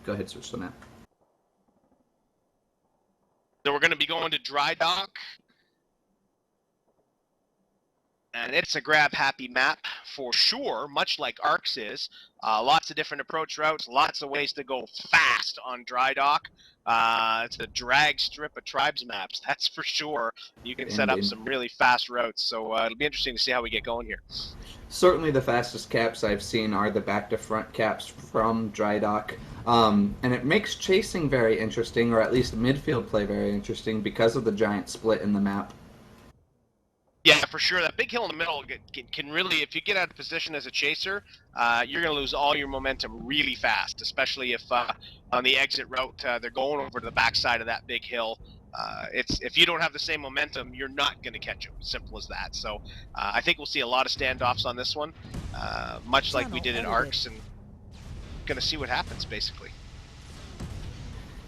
Go ahead, switch the map. So we're going to be going to Drydock. And it's a grab-happy map for sure, much like Arcs is. Lots of different approach routes, lots of ways to go fast on Drydock. It's a drag strip of tribes maps, that's for sure. You can set up some really fast routes, so it'll be interesting to see how we get going here. Certainly the fastest caps I've seen are the back-to-front caps from Drydock. And it makes chasing very interesting, or at least midfield play very interesting, because of the giant split in the map. Yeah, for sure. That big hill in the middle can really, if you get out of position as a chaser, you're going to lose all your momentum really fast, especially if on the exit route they're going over to the backside of that big hill. If you don't have the same momentum, you're not going to catch them. Simple as that. So I think we'll see a lot of standoffs on this one, much like we did in Arcs, and going to see what happens, basically.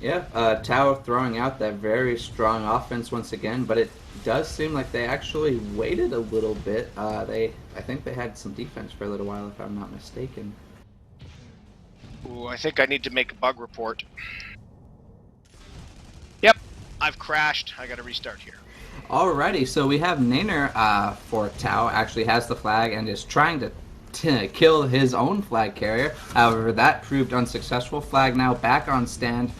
Yeah, Tau throwing out that very strong offense once again, but it does seem like they actually waited a little bit. I think they had some defense for a little while, if I'm not mistaken. Ooh, I think I need to make a bug report. Yep, I've crashed. I got to restart here. Alrighty, so we have Nainer for Tau actually has the flag and is trying to kill his own flag carrier. However, that proved unsuccessful. Flag now back on stand.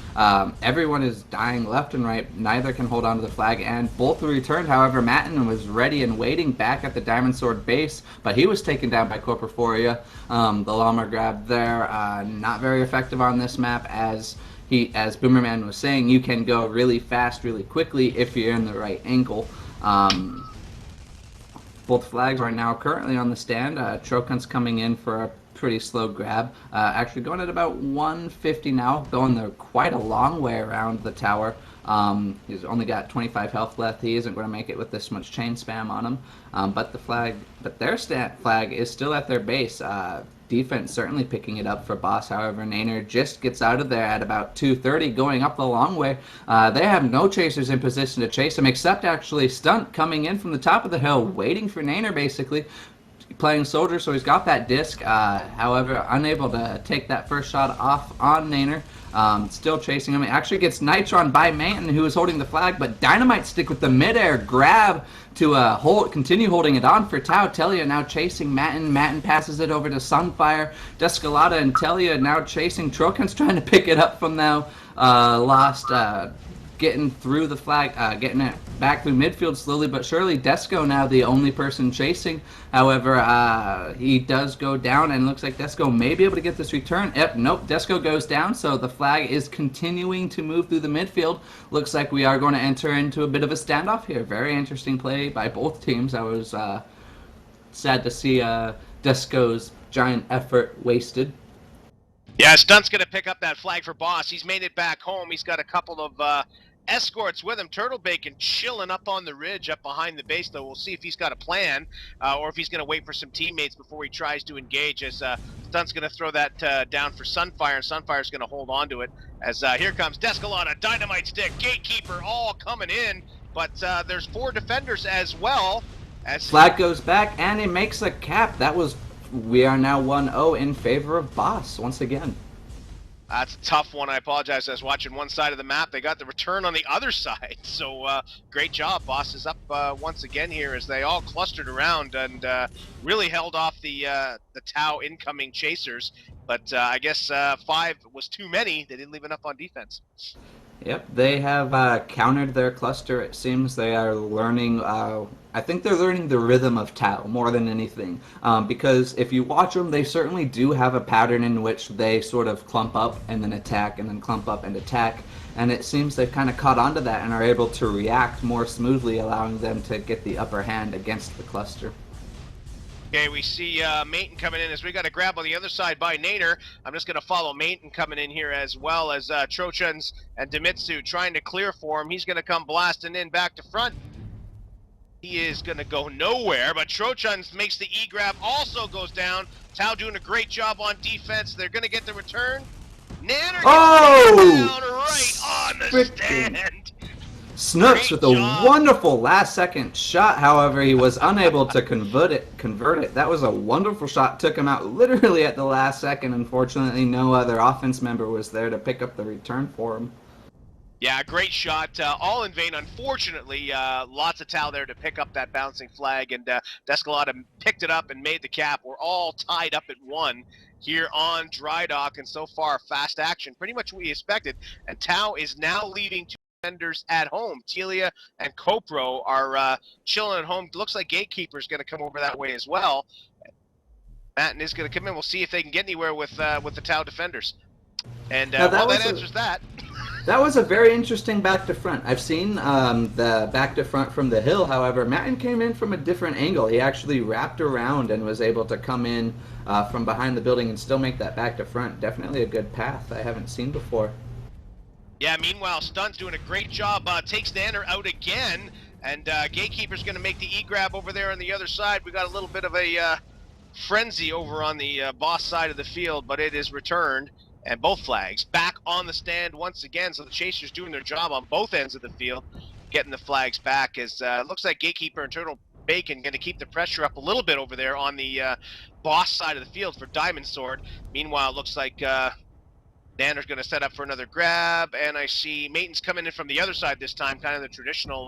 Everyone is dying left and right. Neither can hold on to the flag, and both returned. However, Matten was ready and waiting back at the Diamond Sword base, but he was taken down by Corpophoria. The llama grab there, not very effective on this map, as Boomerman was saying, you can go really fast, really quickly if you're in the right angle. Both flags are now currently on the stand. Trokun's coming in for a pretty slow grab. Actually going at about 150 now, going there quite a long way around the tower. He's only got 25 health left. He isn't going to make it with this much chain spam on him. But their flag is still at their base. Defense certainly picking it up for Boss. However, Nainer just gets out of there at about 230, going up the long way. They have no chasers in position to chase him, except actually Stunt coming in from the top of the hill, waiting for Nainer, basically. Playing soldier, so he's got that disc. However, unable to take that first shot off on Nainer. Still chasing him. He actually gets Nitron by Manton, who is holding the flag, but Dynamite Stick with the midair grab to continue holding it on for Tau. Telia now chasing Matten. Matten passes it over to Sunfire. Descalada and Telia now chasing. Trokun's trying to pick it up from now. Lost. Getting through the flag, getting it back through midfield slowly but surely. Desco now the only person chasing. However, he does go down, and looks like Desco may be able to get this return. Yep, nope, Desco goes down, so the flag is continuing to move through the midfield. Looks like we are going to enter into a bit of a standoff here. Very interesting play by both teams. I was sad to see Desco's giant effort wasted. Yeah, Stunt's going to pick up that flag for Boss. He's made it back home. He's got a couple of escorts with him. Turtle Bacon chilling up on the ridge up behind the base, though. We'll see if he's got a plan or if he's going to wait for some teammates before he tries to engage, as Stunt's going to throw that down for Sunfire, and Sunfire's going to hold on to it, as here comes Descalada, Dynamite Stick, Gatekeeper, all coming in, but there's 4 defenders as well. As flag goes back, and he makes a cap. We are now 1-0 in favor of Boss once again. That's a tough one. I apologize. I was watching one side of the map. They got the return on the other side. So great job. Boss is up once again here, as they all clustered around and really held off the Tau incoming chasers. But I guess 5 was too many. They didn't leave enough on defense. Yep, they have countered their cluster. It seems they are learning, I think they're learning the rhythm of Tau more than anything. Because if you watch them, they certainly do have a pattern in which they sort of clump up and then attack and then clump up and attack. And it seems they've kind of caught on to that and are able to react more smoothly, allowing them to get the upper hand against the cluster. Okay, we see Mayton coming in, as we got a grab on the other side by Nader. I'm just going to follow Mayton coming in here, as well as Trochuns and Demitsu trying to clear for him. He's going to come blasting in back to front. He is going to go nowhere, but Trochuns makes the E-grab, also goes down. Tau doing a great job on defense. They're going to get the return. Nader gets down right on the stand. Snooks Great with a job. wonderful last-second shot. However, he was unable to convert it. That was a wonderful shot. Took him out literally at the last second. Unfortunately, no other offense member was there to pick up the return for him. Yeah, great shot. All in vain, unfortunately. Lots of Tau there to pick up that bouncing flag, and Descolada picked it up and made the cap. We're all tied up at 1 here on Drydock, and so far, fast action. Pretty much what we expected. And Tau is now leaving two defenders at home. Telia and Copro are chilling at home. Looks like Gatekeeper's going to come over that way as well. Matten is going to come in. We'll see if they can get anywhere with the Tau defenders. And, Now well, that answers that. That was a very interesting back to front. I've seen the back to front from the hill. However, Matten came in from a different angle. He actually wrapped around and was able to come in from behind the building and still make that back to front. Definitely a good path I haven't seen before. Yeah, meanwhile, Stun's doing a great job. Takes Nanner out again, and Gatekeeper's going to make the E-grab over there on the other side. We got a little bit of a frenzy over on the boss side of the field, but it is returned. And both flags back on the stand once again. So the Chasers doing their job on both ends of the field, getting the flags back. As looks like Gatekeeper and Turtle Bacon going to keep the pressure up a little bit over there on the boss side of the field for Diamond Sword. Meanwhile, it looks like Nanner's going to set up for another grab, and I see Maiten's coming in from the other side this time, kind of the traditional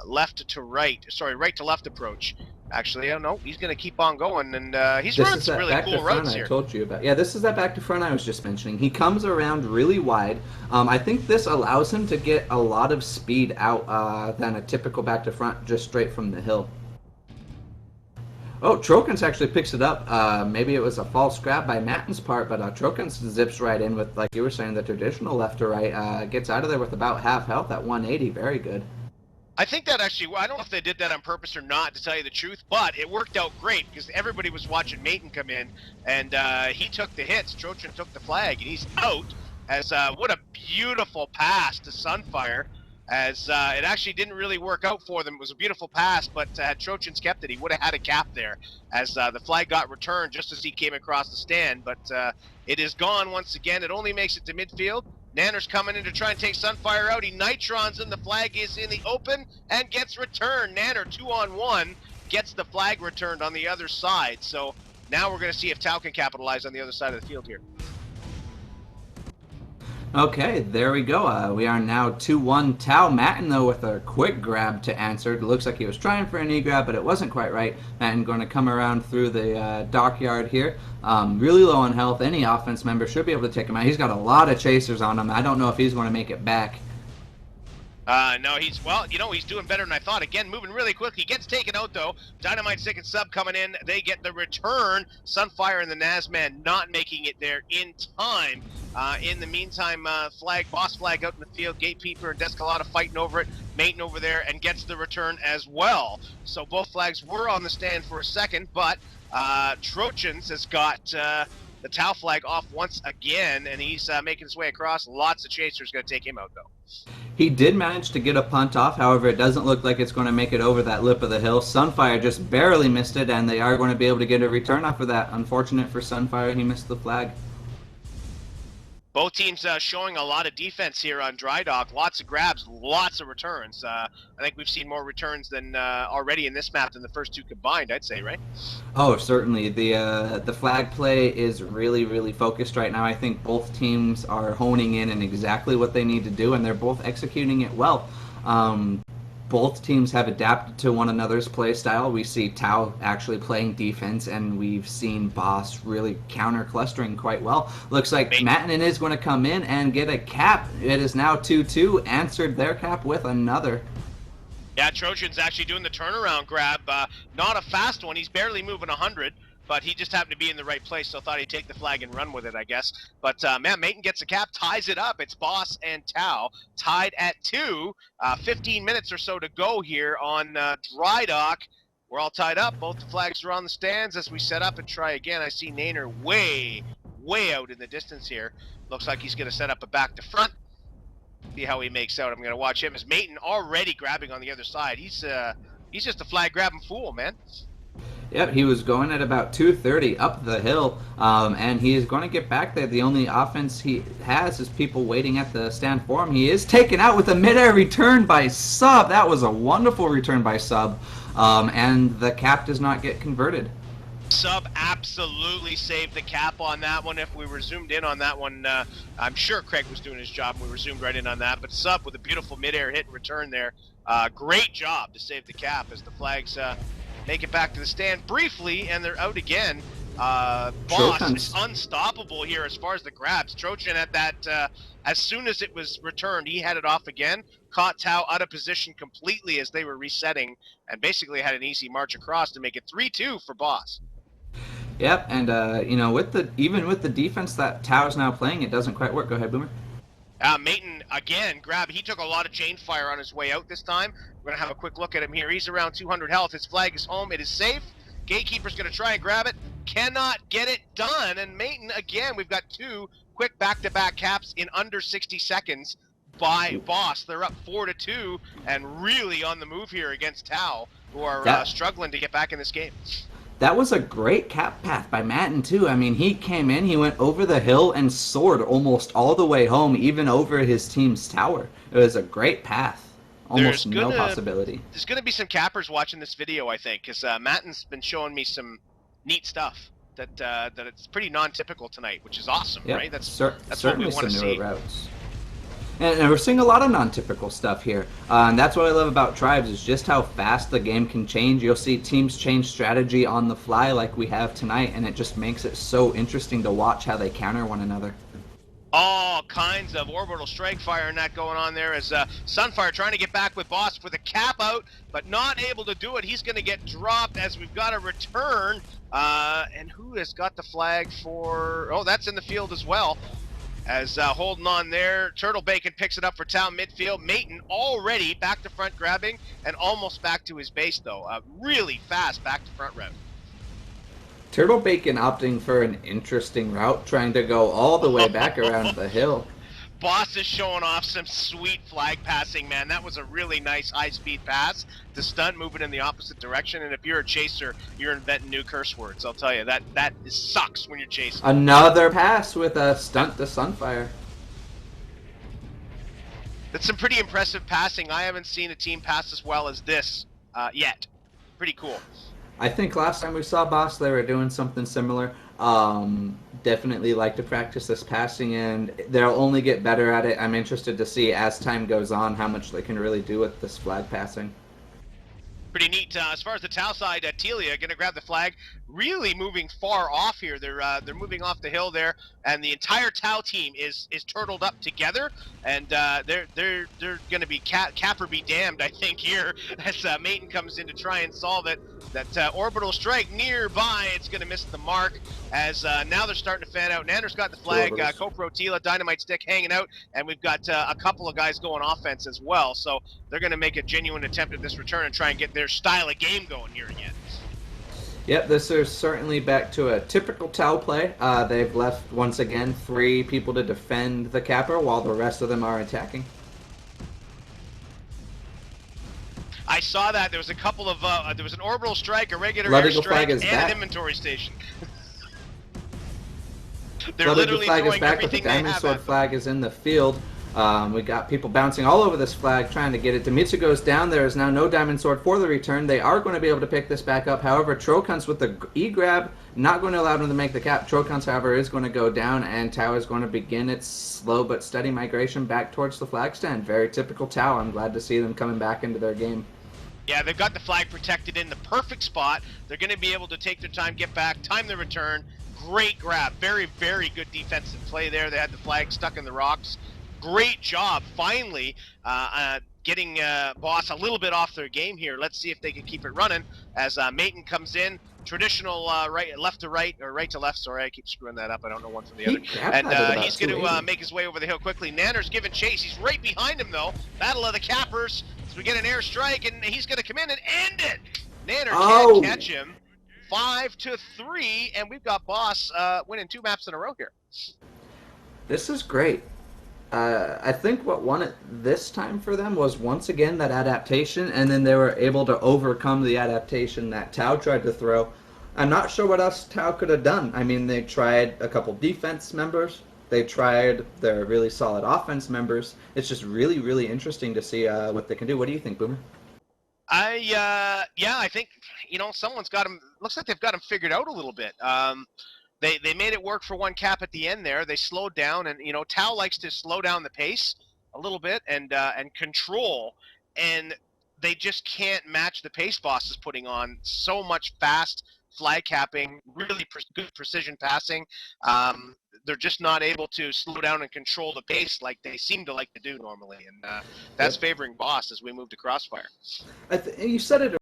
left to right, sorry, right to left approach. Actually, I don't know. He's going to keep on going, and he's running some really cool routes here. I told you about. Yeah, this is that back to front I was just mentioning. He comes around really wide. I think this allows him to get a lot of speed out than a typical back to front just straight from the hill. Oh, Trokans actually picks it up. Maybe it was a false grab by Matten's part, but Trokans zips right in with, like you were saying, the traditional left to right. Gets out of there with about half health at 180. Very good. I think that actually, I don't know if they did that on purpose or not, to tell you the truth, but it worked out great because everybody was watching Maiten come in, and he took the hits. Trojan took the flag, and he's out. As what a beautiful pass to Sunfire, as it actually didn't really work out for them. It was a beautiful pass, but had Trojans kept it, he would have had a cap there, as the flag got returned just as he came across the stand, but it is gone once again. It only makes it to midfield. Nanner's coming in to try and take Sunfire out. He nitrons in. The flag is in the open and gets returned. Nanner 2-on-1 gets the flag returned on the other side. So now we're going to see if Tau can capitalize on the other side of the field here. Okay, there we go. We are now 2-1 Tau. Matten, though, with a quick grab to answer. It looks like he was trying for an E-grab, but it wasn't quite right. Matten going to come around through the dockyard here. Really low on health. Any offense member should be able to take him out. He's got a lot of chasers on him. I don't know if he's going to make it back. No, he's doing better than I thought. Again, moving really quickly. Gets taken out, though. Dynamite second sub coming in. They get the return. Sunfire and the Nazman not making it there in time. In the meantime, boss flag out in the field. Gatekeeper and Descolada fighting over it. Maiten over there and gets the return as well. So both flags were on the stand for a second, but Trojans has got the Tau flag off once again, and he's making his way across. Lots of chasers going to take him out, though. He did manage to get a punt off, however, it doesn't look like it's going to make it over that lip of the hill. Sunfire just barely missed it, and they are going to be able to get a return off of that. Unfortunate for Sunfire, he missed the flag. Both teams showing a lot of defense here on Drydock. Lots of grabs, lots of returns. I think we've seen more returns than already in this map than the first two combined, I'd say, right? Oh, certainly. The flag play is really, really focused right now. I think both teams are honing in on exactly what they need to do, and they're both executing it well. Both teams have adapted to one another's play style. We see Tau actually playing defense, and we've seen Boss really counter-clustering quite well. Looks like Matten is going to come in and get a cap. It is now 2-2, answered their cap with another. Yeah, Trojan's actually doing the turnaround grab. Not a fast one. He's barely moving 100. But he just happened to be in the right place, so thought he'd take the flag and run with it, I guess. But, man, Maiten gets a cap, ties it up. It's Boss and Tau tied at 2. 15 minutes or so to go here on Drydock. We're all tied up. Both the flags are on the stands as we set up and try again. I see Nanner way out in the distance here. Looks like he's going to set up a back to front. See how he makes out. I'm going to watch him as Maiten already grabbing on the other side. He's just a flag grabbing fool, man. Yep, he was going at about 230 up the hill, and he is going to get back there. The only offense he has is people waiting at the stand for him. He is taken out with a midair return by Sub. That was a wonderful return by Sub, and the cap does not get converted. Sub absolutely saved the cap on that one. If we were zoomed in on that one, I'm sure Craig was doing his job. We were zoomed right in on that. But Sub with a beautiful midair hit and return there. Great job to save the cap as the Flags make it back to the stand briefly, and they're out again. Boss is unstoppable here as far as the grabs. Trojan at that, as soon as it was returned, he had it off again, caught Tau out of position completely as they were resetting, and basically had an easy march across to make it 3-2 for Boss. Yep, and even with the defense that Tau's now playing, it doesn't quite work. Go ahead, Boomer. Mayton again he took a lot of chain fire on his way out this time. We're gonna have a quick look at him here. He's around 200 health. His flag is home. It is safe. Gatekeeper's gonna try and grab it. Cannot get it done. And Mayton again. We've got two quick back-to-back caps in under 60 seconds by Boss. They're up 4-2 and really on the move here against Tau, who are struggling to get back in this game. That was a great cap path by Matten, too. I mean, he came in, he went over the hill and soared almost all the way home, even over his team's tower. It was a great path. Almost no possibility. There's going to be some cappers watching this video, I think, because Matten's been showing me some neat stuff that it's pretty non-typical tonight, which is awesome, right? That's what we want to see. Routes. And we're seeing a lot of non-typical stuff here. And that's what I love about Tribes, is just how fast the game can change. You'll see teams change strategy on the fly like we have tonight, and it just makes it so interesting to watch how they counter one another. All kinds of orbital strike fire and that going on there as Sunfire trying to get back with Boss with a cap out, but not able to do it. He's going to get dropped as we've got a return. And who has got the flag for... Oh, that's in the field as well. As holding on there, Turtle Bacon picks it up for Town midfield. Mayton already back to front grabbing and almost back to his base though. Really fast back to front route. Turtle Bacon opting for an interesting route, trying to go all the way back around the hill. Boss is showing off some sweet flag passing, man. That was a really nice high-speed pass to stunt, moving in the opposite direction. And if you're a chaser, you're inventing new curse words. I'll tell you, that sucks when you're chasing. Another pass with a stunt to Sunfire. That's some pretty impressive passing. I haven't seen a team pass as well as this yet. Pretty cool. I think last time we saw Boss, they were doing something similar. Definitely like to practice this passing, and they'll only get better at it. I'm interested to see as time goes on how much they can really do with this flag passing. Pretty neat. As far as the Tau side, Telia going to grab the flag. Really moving far off here. They're moving off the hill there, and the entire Tau team is turtled up together, and they're going to be capper be damned, I think, here as Mayton comes in to try and solve it. That orbital strike nearby, it's going to miss the mark as now they're starting to fan out. Nander's got the flag, Copro Tila, Dynamite Stick hanging out, and we've got a couple of guys going offense as well. So they're going to make a genuine attempt at this return and try and get their style of game going here again. Yep, this is certainly back to a typical Tau play. They've left, once again, 3 people to defend the capper while the rest of them are attacking. I saw that. There was a couple of, there was an orbital strike, a regular air strike, and an inventory station. They're literally flag throwing is back, everything but the Diamond Sword flag is in the field. We got people bouncing all over this flag trying to get it. Demitsu goes down. There is now no Diamond Sword for the return. They are going to be able to pick this back up. However, Trokun's with the E-grab, not going to allow them to make the cap. Trokun's, however, is going to go down, and Tau is going to begin its slow but steady migration back towards the flag stand. Very typical Tau. I'm glad to see them coming back into their game. Yeah, they've got the flag protected in the perfect spot. They're going to be able to take their time, get back, time the return. Great grab. Very, very good defensive play there. They had the flag stuck in the rocks. Great job, finally, getting Boss a little bit off their game here. Let's see if they can keep it running as Mayton comes in. Traditional left to right, or right to left. Sorry, I keep screwing that up. I don't know one from the other. And he's going to make his way over the hill quickly. Nanner's giving chase. He's right behind him, though. Battle of the Cappers. So we get an airstrike, and he's going to come in and end it. Nanner can't catch him. 5-3, and we've got Boss winning 2 maps in a row here. This is great. I think what won it this time for them was once again that adaptation, and then they were able to overcome the adaptation that Tau tried to throw. I'm not sure what else Tau could have done. I mean, they tried a couple defense members. They tried their really solid offense members. It's just really, really interesting to see what they can do. What do you think, Boomer? Yeah, I think someone's got him. Looks like they've got him figured out a little bit. They made it work for one cap at the end there. They slowed down, and Tao likes to slow down the pace a little bit and control, and they just can't match the pace Boss is putting on. So much fast fly capping, really good precision passing. They're just not able to slow down and control the pace like they seem to like to do normally, and that's Yep. favoring Boss as we move to Crossfire. You said it